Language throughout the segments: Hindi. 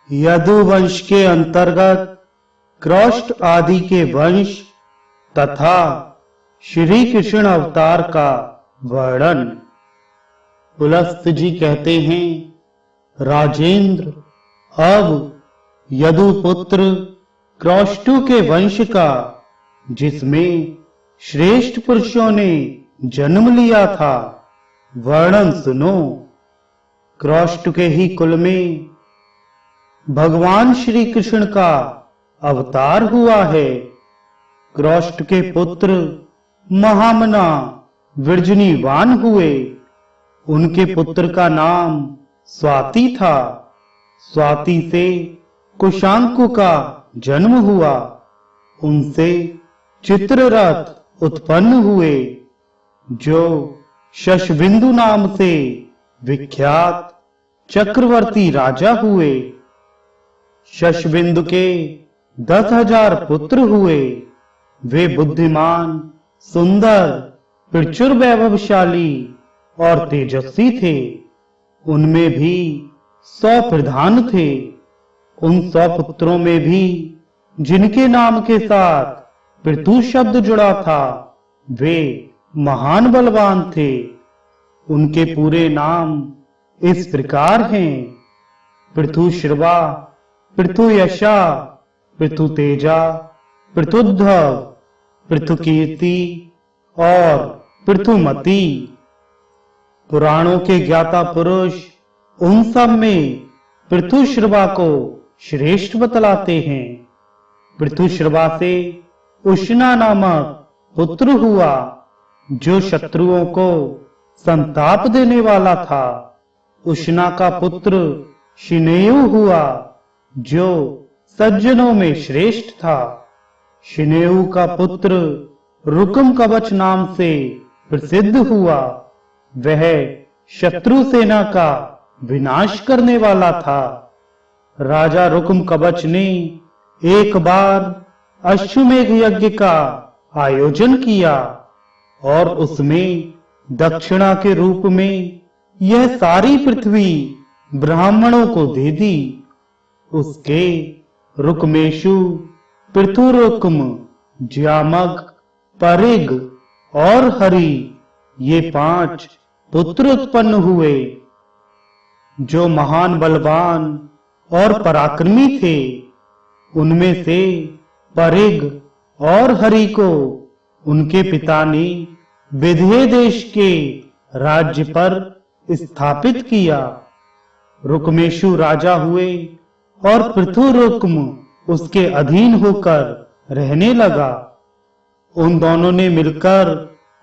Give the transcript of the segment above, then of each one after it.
यदुवंश के अंतर्गत क्रौष्ट आदि के वंश तथा श्री कृष्ण अवतार का वर्णन। पुलस्त जी कहते हैं, राजेंद्र, अब यदुपुत्र क्रौष्टु के वंश का, जिसमें श्रेष्ठ पुरुषों ने जन्म लिया था, वर्णन सुनो। क्रौष्ट के ही कुल में भगवान श्री कृष्ण का अवतार हुआ है। क्रौष्ट के पुत्र महामना विरजनीवान हुए। उनके पुत्र का नाम स्वाति था। स्वाति से कुशांकु का जन्म हुआ। उनसे चित्ररथ उत्पन्न हुए, जो शशबिंदु नाम से विख्यात चक्रवर्ती राजा हुए। शशबिंदु के 10,000 पुत्र हुए। वे बुद्धिमान, सुंदर, प्रचुर वैभवशाली और तेजस्वी थे। उनमें भी 100 प्रधान थे। उन 100 पुत्रों में भी जिनके नाम के साथ पृथु शब्द जुड़ा था, वे महान बलवान थे। उनके पूरे नाम इस प्रकार हैं: पृथुश्रवा, पृथुयशा, पृथुतेजा, पृथुध्वव, पृथुकीर्ति और पृथुमती। पुराणों के ज्ञाता पुरुष उन सब में पृथुश्रवा को श्रेष्ठ बतलाते हैं। पृथुश्रवा से उष्णा नामक पुत्र हुआ, जो शत्रुओं को संताप देने वाला था। उष्णा का पुत्र शिनेयु हुआ, जो सज्जनों में श्रेष्ठ था। शिनेयु का पुत्र रुकम कवच नाम से प्रसिद्ध हुआ। वह शत्रु सेना का विनाश करने वाला था। राजा रुकम कवच ने एक बार अश्वमेध यज्ञ का आयोजन किया और उसमें दक्षिणा के रूप में यह सारी पृथ्वी ब्राह्मणों को दे दी। उसके रुकमेशु, पृथुरुक्म, ज्यामक, परिग और हरि, ये 5 पुत्र उत्पन्न हुए, जो महान बलवान और पराक्रमी थे। उनमें से परिग और हरि को उनके पिता ने विदेह देश के राज्य पर स्थापित किया। रुकमेशु राजा हुए और पृथुरुक्म उसके अधीन होकर रहने लगा। उन दोनों ने मिलकर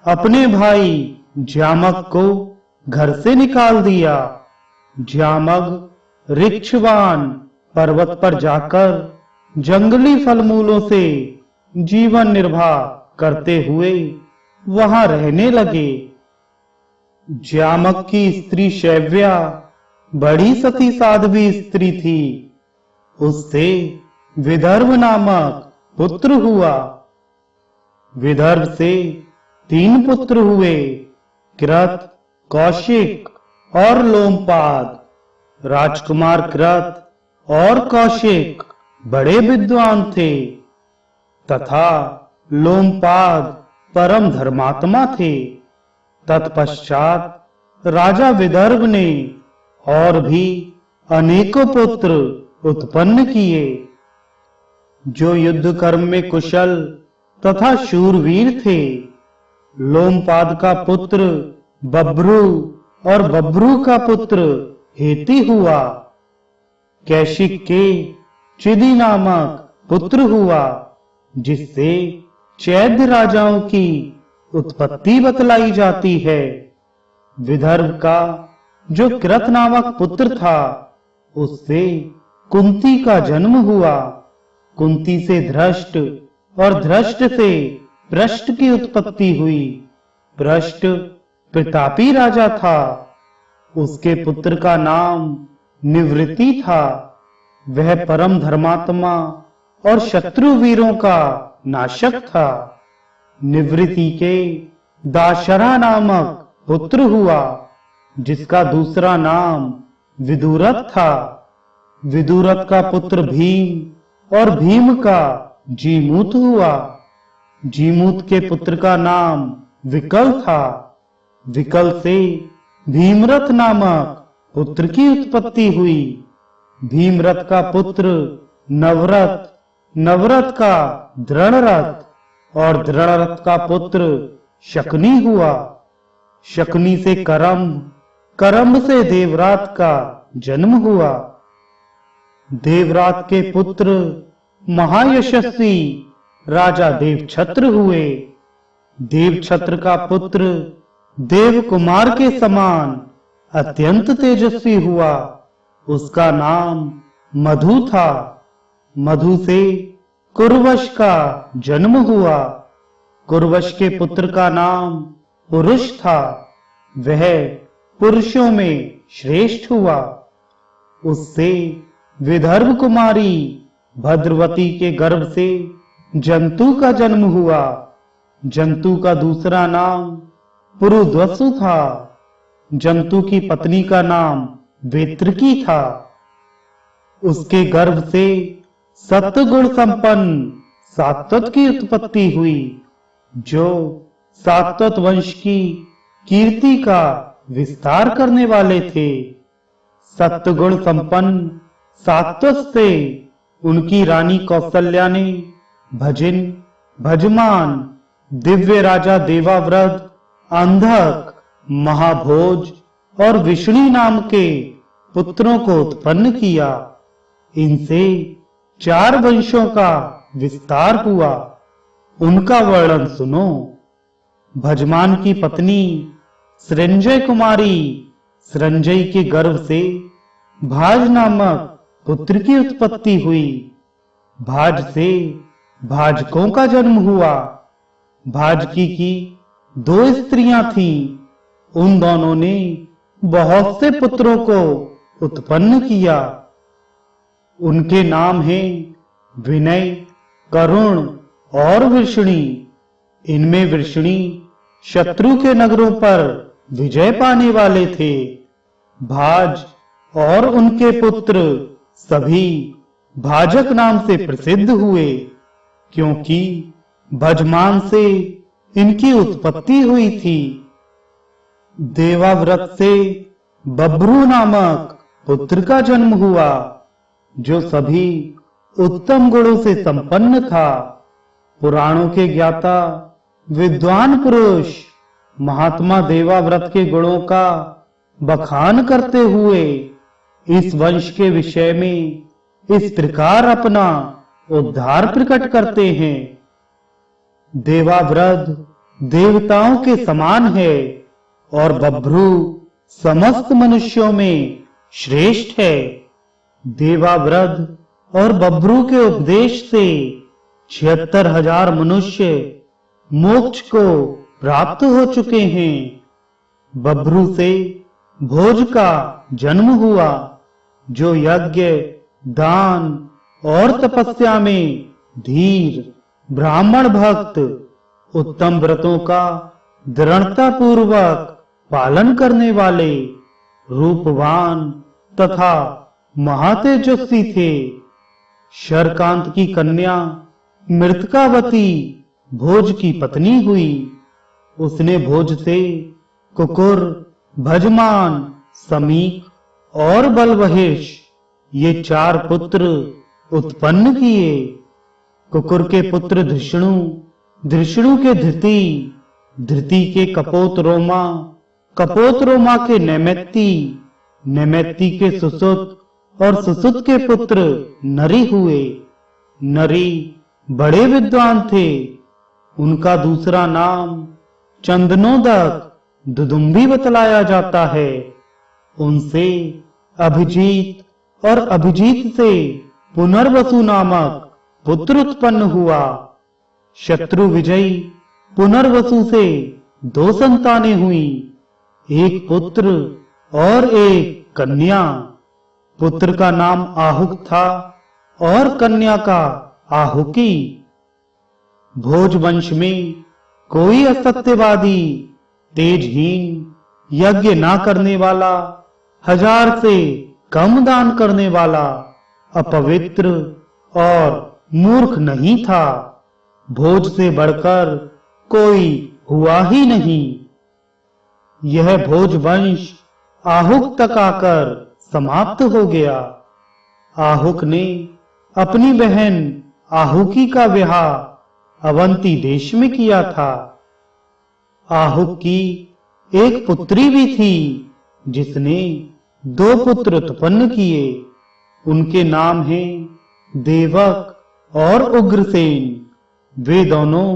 अपने भाई ज्यामक को घर से निकाल दिया। ज्यामक ऋक्षवान पर्वत पर जाकर जंगली फल मूलों से जीवन निर्वाह करते हुए वहां रहने लगे। ज्यामक की स्त्री शैव्या बड़ी सती साध्वी स्त्री थी। उससे विदर्भ नामक पुत्र हुआ। विदर्भ से 3 पुत्र हुए, कृत, कौशिक और लोमपाद। राजकुमार कृत और कौशिक बड़े विद्वान थे तथा लोमपाद परम धर्मात्मा थे। तत्पश्चात राजा विदर्भ ने और भी अनेकों पुत्र उत्पन्न किए, जो युद्ध कर्म में कुशल तथा शूरवीर थे। लोमपाद का पुत्र बब्रू और बब्रू का पुत्र हेती हुआ। कैशिक के चिदी नामक पुत्र हुआ, जिससे चैद्य राजाओं की उत्पत्ति बतलाई जाती है। विदर्भ का जो कृत नामक पुत्र था, उससे कुंती का जन्म हुआ। कुंती से धृष्ट और धृष्ट से पृष्ठ की उत्पत्ति हुई। पृष्ठ प्रतापी राजा था। उसके पुत्र का नाम निवृत्ति था। वह परम धर्मात्मा और शत्रु वीरों का नाशक था। निवृत्ति के दाशरा नामक पुत्र हुआ, जिसका दूसरा नाम विदुरथ था। विदुरथ का पुत्र भीम और भीम का जीमूत हुआ। जीमूत के पुत्र का नाम विकल था। विकल से भीमरथ नामक पुत्र की उत्पत्ति हुई। भीमरथ का पुत्र नवरथ, नवरथ का दृढ़रथ और दृढ़रथ का पुत्र शकुनी हुआ। शकुनी से करम्ब, करम्ब से देवरात का जन्म हुआ। देवरात के पुत्र महायशस्वी राजा देवछत्र हुए। देवछत्र का पुत्र देव कुमार के समान अत्यंत तेजस्वी हुआ। उसका नाम मधु था। मधु से कुरवश का जन्म हुआ। कुरवश के पुत्र का नाम पुरुष था। वह पुरुषों में श्रेष्ठ हुआ। उससे विदर्भ कुमारी भद्रवती के गर्भ से जंतु का जन्म हुआ। जंतु का दूसरा नाम पुरुद्वसु था। जंतु की पत्नी का नाम वेत्रकी था। उसके गर्भ से सत्गुण संपन्न सात्वत की उत्पत्ति हुई, जो सात्वत वंश की कीर्ति का विस्तार करने वाले थे। सत्गुण संपन्न सात्वत से उनकी रानी कौसल्या ने भजिन, भजमान, दिव्य राजा देवाव्रत, अंधक, महाभोज और विष्णु नाम के पुत्रों को उत्पन्न किया। इनसे 4 वंशों का विस्तार हुआ। उनका वर्णन सुनो। भजमान की पत्नी सृंजय कुमारी, सृंजय के गर्भ से भाज नामक पुत्र की उत्पत्ति हुई। भाज से भाजकों का जन्म हुआ। भाजकी की 2 स्त्रियां थीं। उन दोनों ने बहुत से पुत्रों को उत्पन्न किया। उनके नाम हैं विनय, करुण और वृषणी। इनमें वृषणी शत्रु के नगरों पर विजय पाने वाले थे। भाज और उनके पुत्र सभी भाजक नाम से प्रसिद्ध हुए, क्योंकि भजमान से इनकी उत्पत्ति हुई थी। देवाव्रत से बभ्रू नामक पुत्र का जन्म हुआ, जो सभी उत्तम गुणों से संपन्न था। पुराणों के ज्ञाता विद्वान पुरुष महात्मा देवाव्रत के गुणों का बखान करते हुए इस वंश के विषय में इस प्रकार अपना उद्धार प्रकट करते हैं। देवाव्रत देवताओं के समान है और बभ्रू समस्त मनुष्यों में श्रेष्ठ है। देवाव्रत और बभ्रू के उपदेश से 76,000 मनुष्य मोक्ष को प्राप्त हो चुके हैं। बभ्रू से भोज का जन्म हुआ, जो यज्ञ, दान और तपस्या में धीर, ब्राह्मण भक्त, उत्तम व्रतों का दृढ़ता पूर्वक पालन करने वाले, रूपवान तथा महातेजस्वी थे। शरकांत की कन्या मृतकावती भोज की पत्नी हुई। उसने भोज से कुकुर, भजमान, समीक और बलवहिष ये 4 पुत्र उत्पन्न किए। कुकुर के पुत्र धृष्णु, धृष्णु के धृति, धृति के कपोत रोमा, कपोत रोमा के नैमित्ति, नैमित्ति के सुसुत और सुसुत के पुत्र नरी हुए। नरी बड़े विद्वान थे। उनका दूसरा नाम चंदनोदक, दुदुम्बी बतलाया जाता है। उनसे अभिजीत और अभिजीत से पुनर्वसु नामक पुत्र उत्पन्न हुआ। शत्रु विजयी पुनर्वसु से 2 संतानें हुई, एक पुत्र और एक कन्या। पुत्र का नाम आहुक था और कन्या का आहुकी। भोज वंश में कोई असत्यवादी, तेजहीन, यज्ञ ना करने वाला, 1000 से कम दान करने वाला अपवित्र और मूर्ख नहीं था। भोज से बढ़कर कोई हुआ ही नहीं। यह भोज वंश आहुक तक आकर समाप्त हो गया। आहुक ने अपनी बहन आहुकी का विवाह अवंती देश में किया था। आहुक की एक पुत्री भी थी जिसने 2 पुत्र उत्पन्न किए। उनके नाम हैं देवक और उग्रसेन। वे दोनों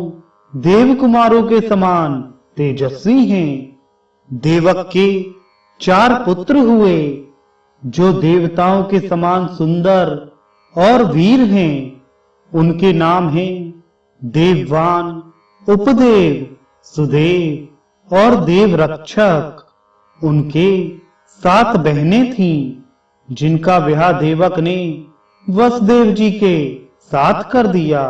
देव कुमारों के समान तेजस्वी हैं। देवक के 4 पुत्र हुए जो देवताओं के समान सुंदर और वीर हैं। उनके नाम हैं देववान, उपदेव, सुदेव और देवरक्षक। उनके 7 बहनें थीं जिनका विवाह देवक ने वसुदेव जी के साथ कर दिया।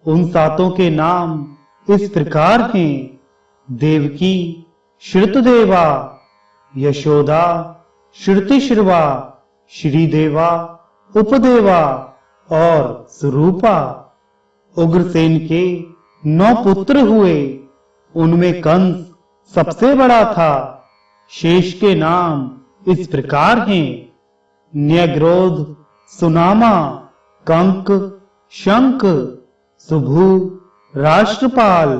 उन 7 के नाम इस प्रकार हैं: देवकी, श्रुतदेवा, यशोदा, श्रुतिश्रवा, श्रीदेवा, उपदेवा और सुरूपा। उग्रसेन के 9 पुत्र हुए। उनमें कंस सबसे बड़ा था। शेष के नाम इस प्रकार हैं: न्यग्रोध, सुनामा, कंक, शंक, सुभु, राष्ट्रपाल,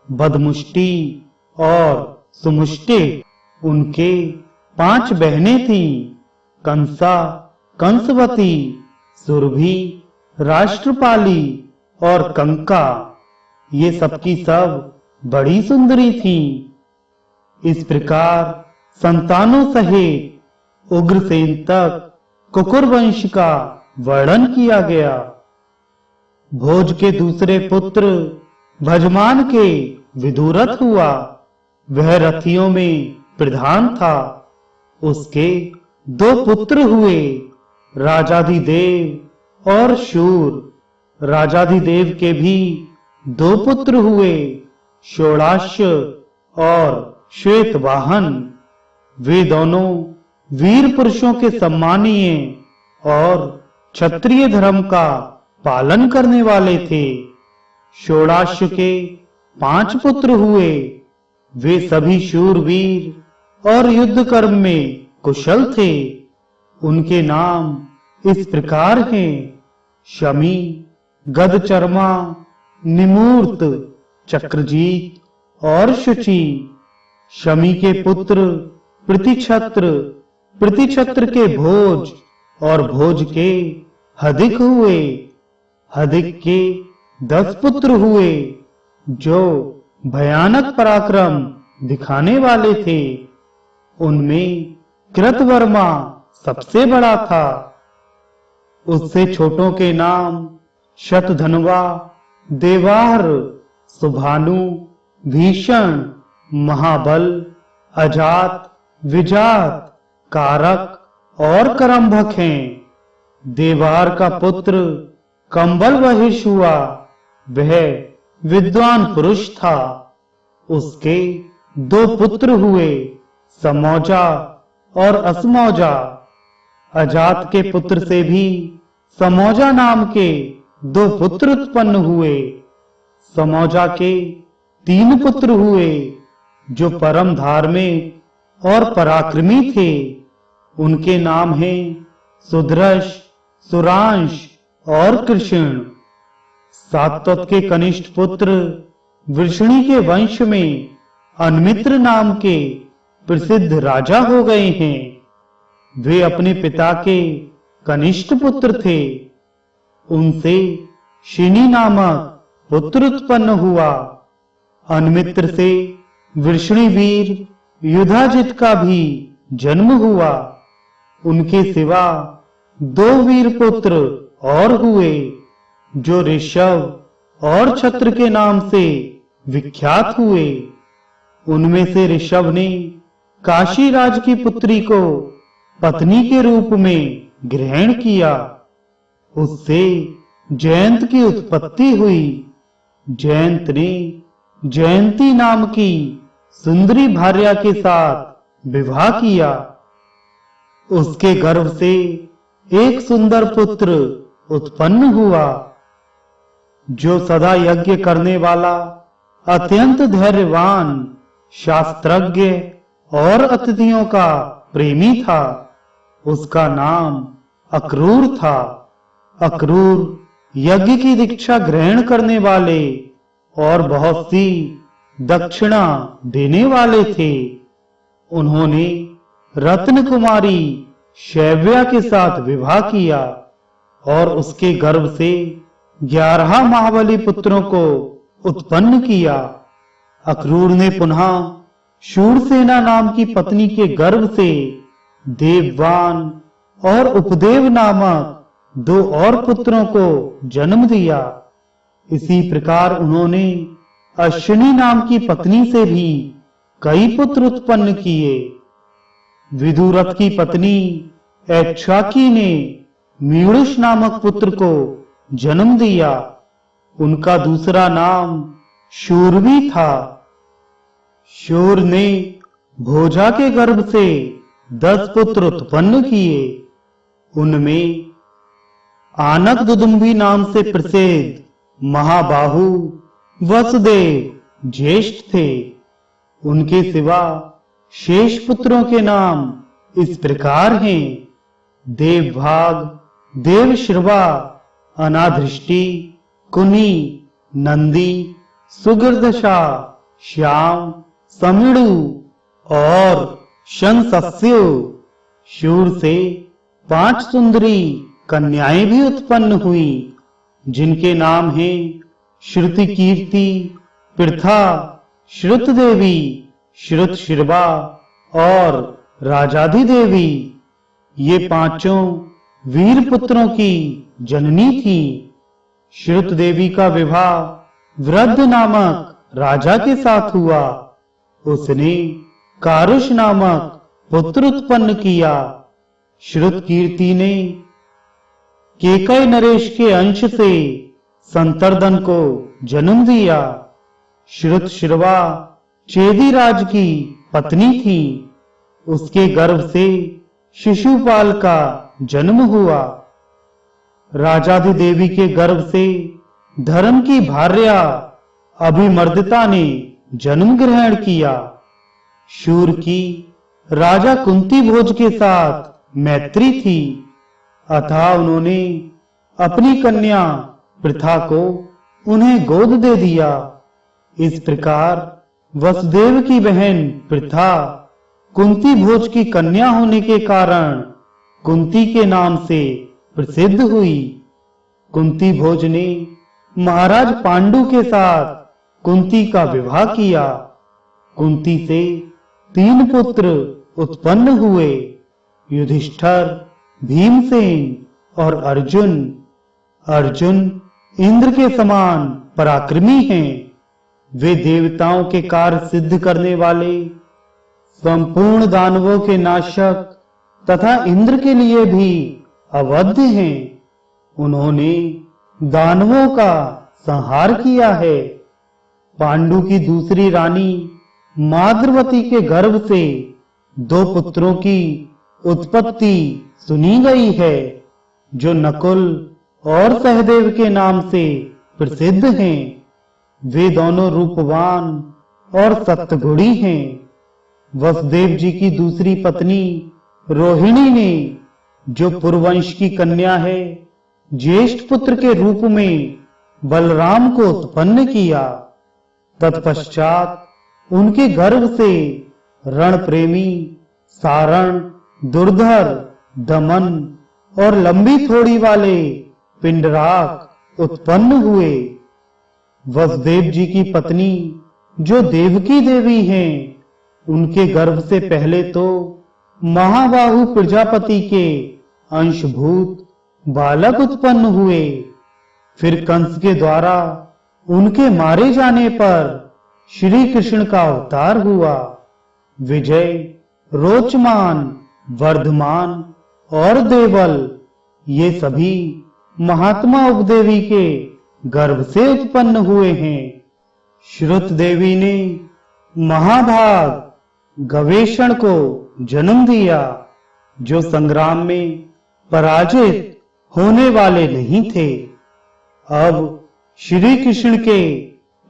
बदमुष्टि और सुमुष्टि। उनके 5 बहनें थीं: कंसा, कंसवती, सुरभि, राष्ट्रपाली और कंका। ये सबकी सब बड़ी सुंदरी थीं। इस प्रकार संतानों सहित उग्रसेन तक कुकुर वंश का वर्णन किया गया। भोज के दूसरे पुत्र भजमान के विदुरथ हुआ। वह रथियों में प्रधान था। उसके 2 पुत्र हुए, राजाधिदेव और शूर। राजाधिदेव के भी 2 पुत्र हुए, षोड़ाश्य और श्वेतवाहन। वे दोनों वीर पुरुषों के सम्मानीय और क्षत्रिय धर्म का पालन करने वाले थे। षोड़ाश्य के 5 पुत्र हुए। वे सभी शूरवीर और युद्ध कर्म में कुशल थे। उनके नाम इस प्रकार हैं: शमी, गदचर्मा, निमूर्त, चक्रजीत और शुचि। शमी के पुत्र प्रतिक्षत्र, प्रतिक्षत्र के भोज और भोज के हदिक हुए। हदिक के 10 पुत्र हुए जो भयानक पराक्रम दिखाने वाले थे। उनमें कृतवर्मा सबसे बड़ा था। उससे छोटों के नाम शतधन्वा, देवार, सुभानु, भीषण, महाबल, अजात, विजात, कारक और करम्भक हैं। देवार का पुत्र कंबल वहिष हुआ। वह विद्वान पुरुष था। उसके 2 पुत्र हुए, समौजा और असमौजा। अजात के पुत्र से भी समौजा नाम के 2 पुत्र उत्पन्न हुए। समौजा के 3 पुत्र हुए जो परम धार्मिक और पराक्रमी थे। उनके नाम हैं सुदृश, सुरांश और कृष्ण। सात्वत के कनिष्ठ पुत्र वृषणी के वंश में अनमित्र नाम के प्रसिद्ध राजा हो गए हैं। वे अपने पिता के कनिष्ठ पुत्र थे। उनसे शिनी नामक पुत्र उत्पन्न हुआ। अनमित्र से वृषणीवीर युधाजित का भी जन्म हुआ। उनके सिवा 2 वीर पुत्र और हुए जो ऋषभ और छत्र के नाम से विख्यात हुए। उनमें से ऋषभ ने काशीराज की पुत्री को पत्नी के रूप में ग्रहण किया। उससे जयंत की उत्पत्ति हुई। जयंत ने जयंती नाम की सुंदरी भार्या के साथ विवाह किया। उसके गर्भ से एक सुंदर पुत्र उत्पन्न हुआ, जो सदा यज्ञ करने वाला, अत्यंत धैर्यवान, शास्त्रज्ञ और अतिथियों का प्रेमी था। उसका नाम अक्रूर था। अक्रूर यज्ञ की दीक्षा ग्रहण करने वाले और बहुत सी दक्षिणा देने वाले थे। उन्होंने रत्न कुमारी शैव्या के साथ विवाह किया और उसके गर्भ से 11 महाबली पुत्रों को उत्पन्न किया। अक्रूर ने पुनः शूरसेना नाम की पत्नी के गर्भ से देववान और उपदेव नामक 2 और पुत्रों को जन्म दिया। इसी प्रकार उन्होंने अश्विनी नाम की पत्नी से भी कई पुत्र उत्पन्न किए। विदुरथ की पत्नी ऐक्षाकी ने मीणुष नामक पुत्र को जन्म दिया। उनका दूसरा नाम शूरवी था। शूर ने भोजा के गर्भ से 10 पुत्र उत्पन्न किए। उनमें आनक दुदुम्बी नाम से प्रसिद्ध महाबाहु वसुदेव ज्येष्ठ थे। उनके सिवा शेष पुत्रों के नाम इस प्रकार हैं: देवभाग, देवश्रवा, अनाधृष्टि, कुनी, नंदी, सुगर्दशा, श्याम, समिणु और शंसस्यु। शूर से 5 सुंदरी कन्याएं भी उत्पन्न हुई, जिनके नाम हैं श्रुति कीर्ति, पृथा, श्रुत देवी, श्रुत शिरवा और राजाधि देवी। ये 5 वीर पुत्रों की जननी थी। श्रुत देवी का विवाह वृद्ध नामक राजा के साथ हुआ। उसने कारुष नामक पुत्र उत्पन्न किया। श्रुत कीर्ति ने केकय नरेश के अंश से संतर्दन को जन्म दिया। श्रुत शिरवा चेदीराज की पत्नी थी। उसके गर्भ से शिशुपाल का जन्म हुआ। राजाधि देवी के गर्भ से धर्म की भार्या अभिमर्दिता ने जन्म ग्रहण किया। शूर की राजा कुंती भोज के साथ मैत्री थी, अतः उन्होंने अपनी कन्या पृथा को उन्हें गोद दे दिया। इस प्रकार वसुदेव की बहन पृथा कुंती भोज की कन्या होने के कारण कुंती के नाम से प्रसिद्ध हुई। कुंती भोज ने महाराज पांडु के साथ कुंती का विवाह किया। कुंती से 3 पुत्र उत्पन्न हुए: युधिष्ठिर, भीमसेन और अर्जुन। अर्जुन इंद्र के समान पराक्रमी हैं। वे देवताओं के कार्य सिद्ध करने वाले, संपूर्ण दानवों के नाशक तथा इंद्र के लिए भी अवध्य हैं। उन्होंने दानवों का संहार किया है। पांडु की दूसरी रानी माद्रवती के गर्भ से 2 पुत्रों की उत्पत्ति सुनी गई है, जो नकुल और सहदेव के नाम से प्रसिद्ध हैं। वे दोनों रूपवान और सत्गुणी हैं। वसुदेव जी की दूसरी पत्नी रोहिणी ने, जो पुरवंश की कन्या है, ज्येष्ठ पुत्र के रूप में बलराम को उत्पन्न किया। तत्पश्चात उनके गर्भ से रण प्रेमी सारण, दुर्धर, दमन और लंबी थोड़ी वाले पिंडराक उत्पन्न हुए। वसुदेव जी की पत्नी, जो देवकी देवी हैं, उनके गर्भ से पहले तो महाबाहु प्रजापति के अंशभूत बालक उत्पन्न हुए। फिर कंस के द्वारा उनके मारे जाने पर श्री कृष्ण का अवतार हुआ। विजय, रोचमान, वर्धमान और देवल, ये सभी महात्मा उपदेवी के गर्भ से उत्पन्न हुए हैं। श्रुत देवी ने महाभाग गवेषण को जन्म दिया, जो संग्राम में पराजित होने वाले नहीं थे। अब श्री कृष्ण के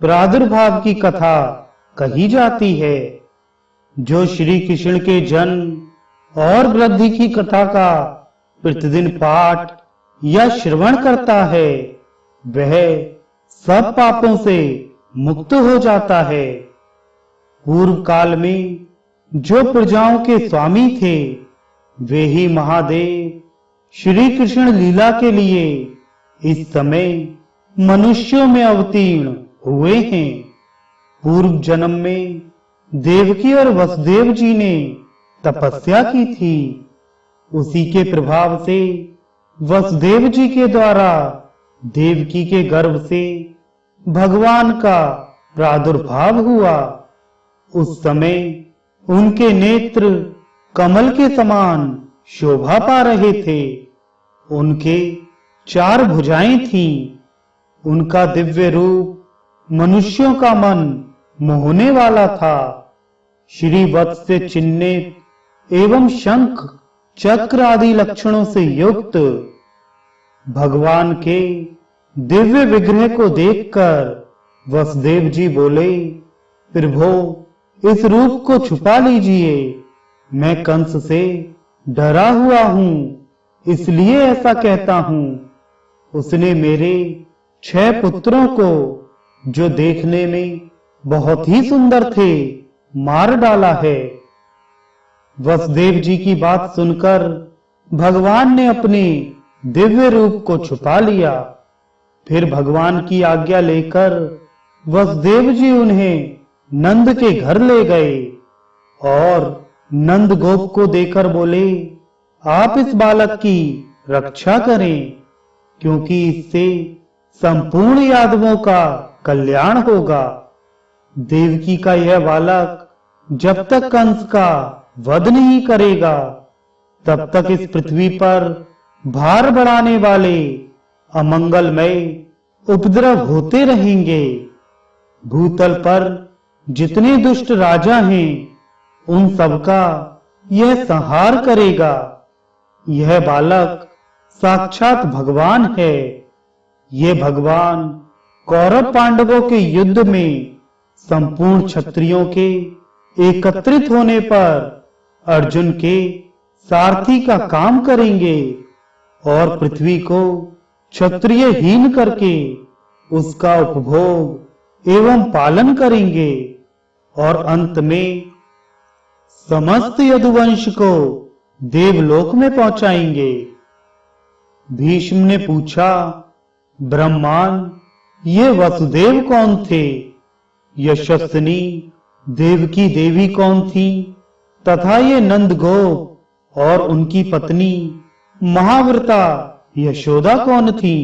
प्रादुर्भाव की कथा कही जाती है। जो श्री कृष्ण के जन्म और वृद्धि की कथा का प्रतिदिन पाठ या श्रवण करता है, वह सब पापों से मुक्त हो जाता है। पूर्व काल में जो प्रजाओं के स्वामी थे, वे ही महादेव श्री कृष्ण लीला के लिए इस समय मनुष्यों में अवतीर्ण हुए हैं। पूर्व जन्म में देवकी और वसुदेव जी ने तपस्या की थी। उसी के प्रभाव से वसुदेव जी के द्वारा देवकी के गर्भ से भगवान का प्रादुर्भाव हुआ। उस समय उनके नेत्र कमल के समान शोभा पा रहे थे। उनके 4 भुजाएं थीं। उनका दिव्य रूप मनुष्यों का मन मोहने वाला था। श्री वत्स से चिन्हित एवं शंख चक्र आदि लक्षणों से युक्त भगवान के दिव्य विग्रह को देखकर वसुदेव जी बोले, प्रभो, इस रूप को छुपा लीजिए। मैं कंस से डरा हुआ हूं, इसलिए ऐसा कहता हूं। उसने मेरे 6 पुत्रों को, जो देखने में बहुत ही सुंदर थे, मार डाला है। वसुदेव जी की बात सुनकर भगवान ने अपने दिव्य रूप को छुपा लिया। फिर भगवान की आज्ञा लेकर वसुदेव जी उन्हें नंद के घर ले गए और नंद गोप को देकर बोले, आप इस बालक की रक्षा करें, क्योंकि इससे संपूर्ण यादवों का कल्याण होगा। देवकी का यह बालक जब तक कंस का वध नहीं करेगा, तब तक इस पृथ्वी पर भार बढ़ाने वाले अमंगलमय उपद्रव होते रहेंगे। भूतल पर जितने दुष्ट राजा हैं, उन सबका यह संहार करेगा। यह बालक साक्षात भगवान है। ये भगवान कौरव पांडवों के युद्ध में संपूर्ण क्षत्रियों के एकत्रित होने पर अर्जुन के सारथी का काम करेंगे और पृथ्वी को क्षत्रियहीन करके उसका उपभोग एवं पालन करेंगे और अंत में समस्त यदुवंश को देवलोक में पहुंचाएंगे। भीष्म ने पूछा, ब्रह्मान, ये वसुदेव कौन थे? यशस्विनी देवकी देवी कौन थी? तथा ये नंदगोप और उनकी पत्नी महाव्रता यशोदा कौन थी,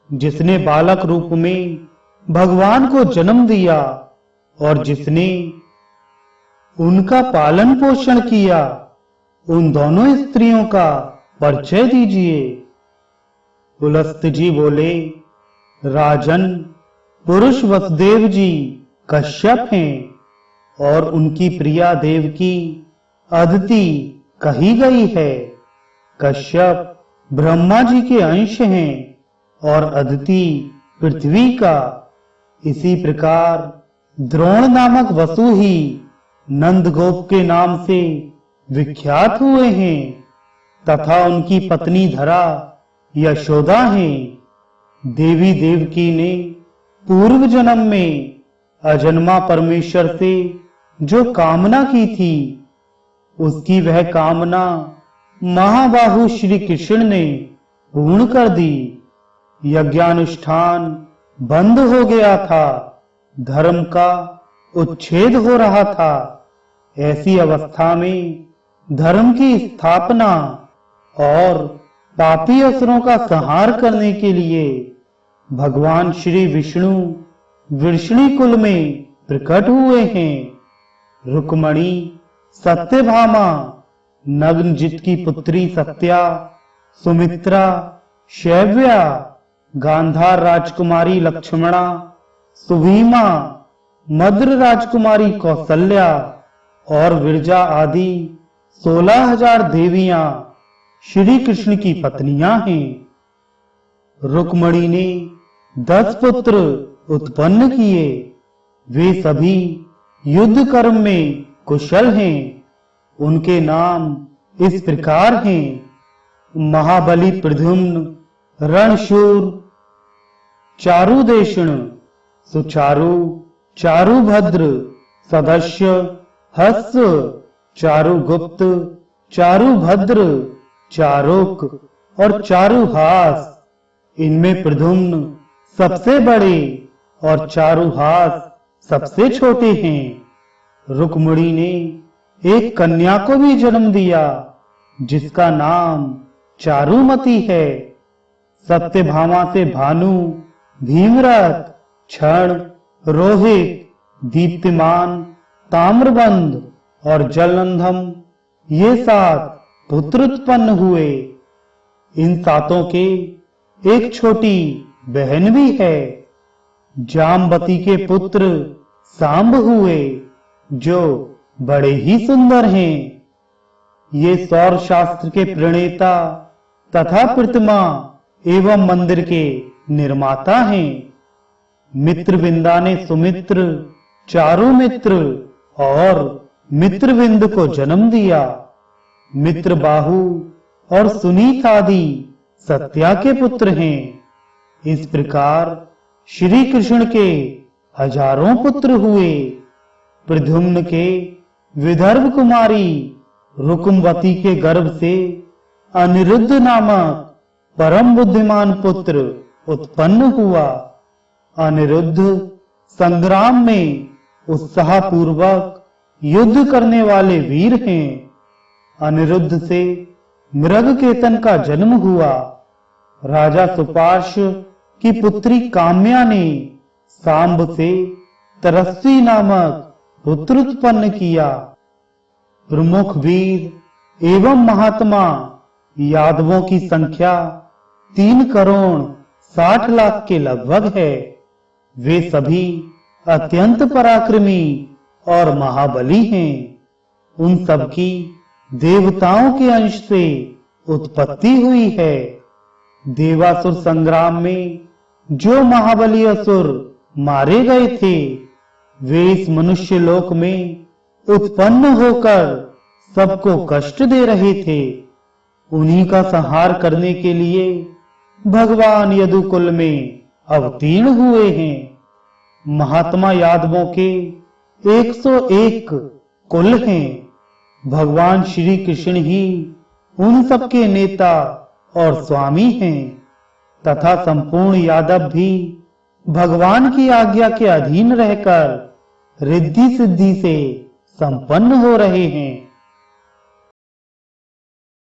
जिसने बालक रूप में भगवान को जन्म दिया और जिसने उनका पालन पोषण किया? उन दोनों स्त्रियों का परिचय दीजिए। पुलस्त जी बोले, राजन, पुरुष वसुदेव जी कश्यप हैं और उनकी प्रिया देवकी अदिति कही गई है। कश्यप ब्रह्मा जी के अंश हैं और अदिति पृथ्वी का। इसी प्रकार द्रोण नामक वसु ही नंदगोप के नाम से विख्यात हुए हैं तथा उनकी पत्नी धरा यशोदा हैं। देवी देवकी ने पूर्व जन्म में अजन्मा परमेश्वर से जो कामना की थी, उसकी वह कामना महाबाहु श्री कृष्ण ने पूर्ण कर दी। यज्ञानुष्ठान बंद हो गया था, धर्म का उच्छेद हो रहा था। ऐसी अवस्था में धर्म की स्थापना और पापी असुरों का संहार करने के लिए भगवान श्री विष्णु वृषणी कुल में प्रकट हुए हैं। रुक्मणी, सत्यभामा, नग्नजित की पुत्री सत्या, सुमित्रा, शैव्या, गांधार राजकुमारी लक्ष्मणा, सुभीमा, मद्र राजकुमारी कौसल्या और विरजा आदि 16,000 देवियां श्री कृष्ण की पत्नियां हैं। रुक्मणी ने 10 पुत्र उत्पन्न किए। वे सभी युद्ध कर्म में कुशल हैं। उनके नाम इस प्रकार हैं: महाबली प्रद्युम्न, रणशूर, चारुदेषण, सुचारु, चारुभद्र, सदस्य, हस्स, चारुगुप्त, चारुभद्र, चारुक और चारुहास। इनमें प्रद्युम्न सबसे बड़े और चारुहास सबसे छोटे हैं। रुक्मिणी ने एक कन्या को भी जन्म दिया जिसका नाम चारुमती है। सत्यभामा से भानु, भीमरथ, क्षण, रोहित, दीप्तिमान, ताम्रबंध और जलंधम ये 7 पुत्र उत्पन्न हुए। इन 7 के एक छोटी बहन भी है। जामवती के पुत्र सांब हुए जो बड़े ही सुंदर हैं। ये सौर शास्त्र के प्रणेता तथा प्रतिमा एवं मंदिर के निर्माता हैं। मित्रविंदा ने सुमित्र, चारुमित्र और मित्रविंद को जन्म दिया। मित्रबाहु और सुनीत आदि सत्या के पुत्र हैं। इस प्रकार श्री कृष्ण के हजारों पुत्र हुए। प्रद्युम्न के विदर्भ कुमारी रुक्मवती के गर्भ से अनिरुद्ध नामक परम बुद्धिमान पुत्र उत्पन्न हुआ। अनिरुद्ध संग्राम में उत्साह पूर्वक युद्ध करने वाले वीर हैं। अनिरुद्ध से मृगकेतन का जन्म हुआ। राजा सुपार्श्व की पुत्री काम्या ने सांब से तरस्वी नामक पुत्र उत्पन्न किया। प्रमुख वीर एवं महात्मा यादवों की संख्या 3 करोड़ 60 लाख के लगभग है। वे सभी अत्यंत पराक्रमी और महाबली हैं। उन सबकी देवताओं के अंश से उत्पत्ति हुई है। देवासुर संग्राम में जो महाबली असुर मारे गए थे वे इस मनुष्य लोक में उत्पन्न होकर सबको कष्ट दे रहे थे। उन्हीं का संहार करने के लिए भगवान यदुकुल में अवतीर्ण हुए हैं। महात्मा यादवों के 101 कुल हैं। भगवान श्री कृष्ण ही उन सबके नेता और स्वामी हैं तथा संपूर्ण यादव भी भगवान की आज्ञा के अधीन रहकर रिद्धि सिद्धि से संपन्न हो रहे हैं।